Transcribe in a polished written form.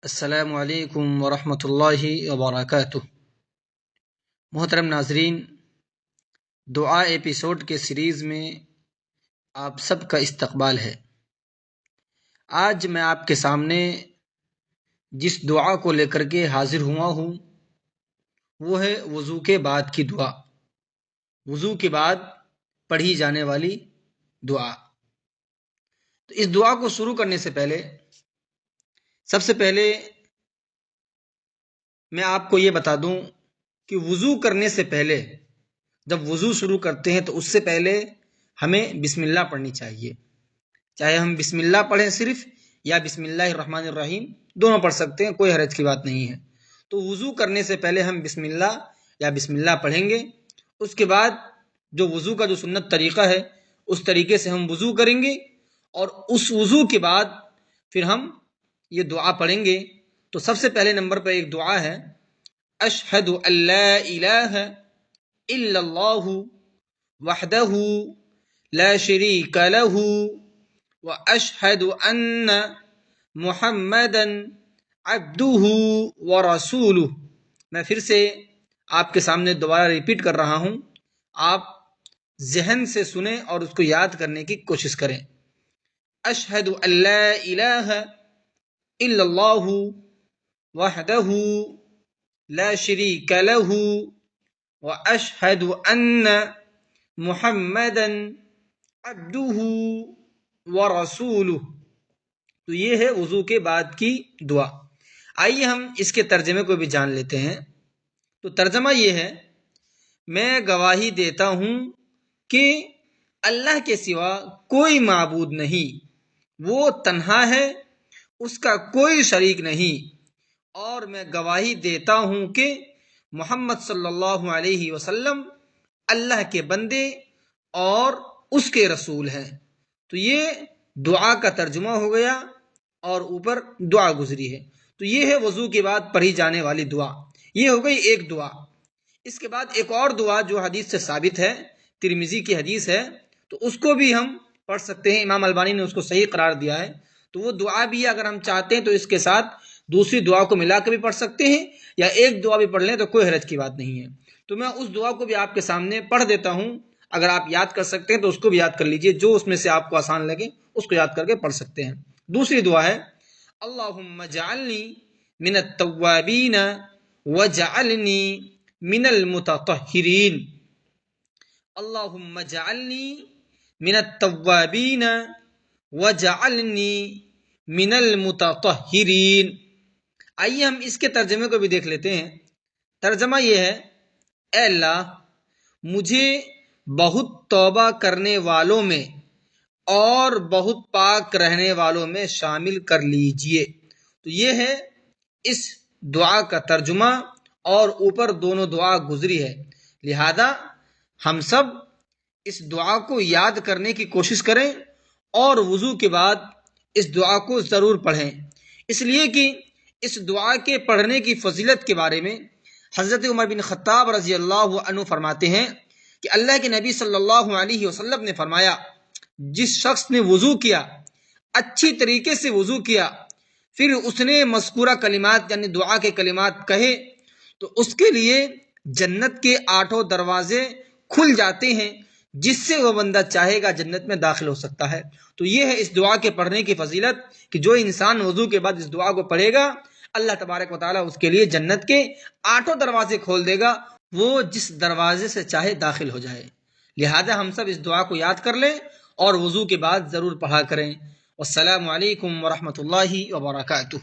السلام علیکم ورحمۃ اللہ وبرکاتہ۔ محترم ناظرین، دعا ایپیسوڈ کے سیریز میں آپ سب کا استقبال ہے۔ آج میں آپ کے سامنے جس دعا کو لے کر کے حاضر ہوا ہوں وہ ہے وضو کے بعد کی دعا، وضو کے بعد پڑھی جانے والی دعا۔ تو اس دعا کو شروع کرنے سے پہلے سب سے پہلے میں آپ کو یہ بتا دوں کہ وضو کرنے سے پہلے جب وضو شروع کرتے ہیں تو اس سے پہلے ہمیں بسم اللہ پڑھنی چاہیے، چاہے ہم بسم اللہ پڑھیں صرف یا بسم اللہ الرحمن الرحیم دونوں پڑھ سکتے ہیں، کوئی حرج کی بات نہیں ہے۔ تو وضو کرنے سے پہلے ہم بسم اللہ یا بسم اللہ پڑھیں گے، اس کے بعد جو وضو کا جو سنت طریقہ ہے اس طریقے سے ہم وضو کریں گے، اور اس وضو کے بعد پھر ہم یہ دعا پڑھیں گے۔ تو سب سے پہلے نمبر پر ایک دعا ہے، اشہد ان لا الہ الا اللہ وحدہ لا شریک لہ واشہد ان محمدا عبدہ ورسولہ۔ میں پھر سے آپ کے سامنے دوبارہ ریپیٹ کر رہا ہوں، آپ ذہن سے سنیں اور اس کو یاد کرنے کی کوشش کریں۔ اشہد ان لا الہ الا اللہ وحدہ لا شریک لہ واشہد ان محمدا عبدہ ورسولہ۔ تو یہ ہے وضو کے بعد کی دعا۔ آئیے ہم اس کے ترجمے کو بھی جان لیتے ہیں۔ تو ترجمہ یہ ہے، میں گواہی دیتا ہوں کہ اللہ کے سوا کوئی معبود نہیں، وہ تنہا ہے، اس کا کوئی شریک نہیں، اور میں گواہی دیتا ہوں کہ محمد صلی اللہ علیہ وسلم اللہ کے بندے اور اس کے رسول ہیں۔ تو یہ دعا کا ترجمہ ہو گیا اور اوپر دعا گزری ہے۔ تو یہ ہے وضو کے بعد پڑھی جانے والی دعا، یہ ہو گئی ایک دعا۔ اس کے بعد ایک اور دعا جو حدیث سے ثابت ہے، ترمذی کی حدیث ہے، تو اس کو بھی ہم پڑھ سکتے ہیں، امام البانی نے اس کو صحیح قرار دیا ہے۔ تو وہ دعا بھی اگر ہم چاہتے ہیں تو اس کے ساتھ دوسری دعا کو ملا کے بھی پڑھ سکتے ہیں، یا ایک دعا بھی پڑھ لیں تو کوئی حرج کی بات نہیں ہے۔ تو میں اس دعا کو بھی آپ کے سامنے پڑھ دیتا ہوں، اگر آپ یاد کر سکتے ہیں تو اس کو بھی یاد کر لیجئے، جو اس میں سے آپ کو آسان لگے اس کو یاد کر کے پڑھ سکتے ہیں۔ دوسری دعا ہے، اللہم اجعلنی من التوابین وجعلنی من المتطہرین۔ اللہم اجعلنی من التوابین وجعلنی من المتطہرین۔ آئیے ہم اس کے ترجمے کو بھی دیکھ لیتے ہیں۔ ترجمہ یہ ہے، اے اللہ مجھے بہت توبہ کرنے والوں میں اور بہت پاک رہنے والوں میں شامل کر لیجئے۔ تو یہ ہے اس دعا کا ترجمہ، اور اوپر دونوں دعا گزری ہے، لہذا ہم سب اس دعا کو یاد کرنے کی کوشش کریں اور وضو کے بعد اس دعا کو ضرور پڑھیں، اس لیے کہ اس دعا کے پڑھنے کی فضیلت کے بارے میں حضرت عمر بن خطاب رضی اللہ عنہ فرماتے ہیں کہ اللہ کے نبی صلی اللہ علیہ وسلم نے فرمایا، جس شخص نے وضو کیا، اچھی طریقے سے وضو کیا، پھر اس نے مذکورہ کلمات یعنی دعا کے کلمات کہے، تو اس کے لیے جنت کے 8 دروازے کھل جاتے ہیں، جس سے وہ بندہ چاہے گا جنت میں داخل ہو سکتا ہے۔ تو یہ ہے اس دعا کے پڑھنے کی فضیلت کہ جو انسان وضو کے بعد اس دعا کو پڑھے گا، اللہ تبارک و تعالیٰ اس کے لیے جنت کے 8 دروازے کھول دے گا، وہ جس دروازے سے چاہے داخل ہو جائے۔ لہذا ہم سب اس دعا کو یاد کر لیں اور وضو کے بعد ضرور پڑھا کریں۔ والسلام علیکم ورحمۃ اللہ وبرکاتہ۔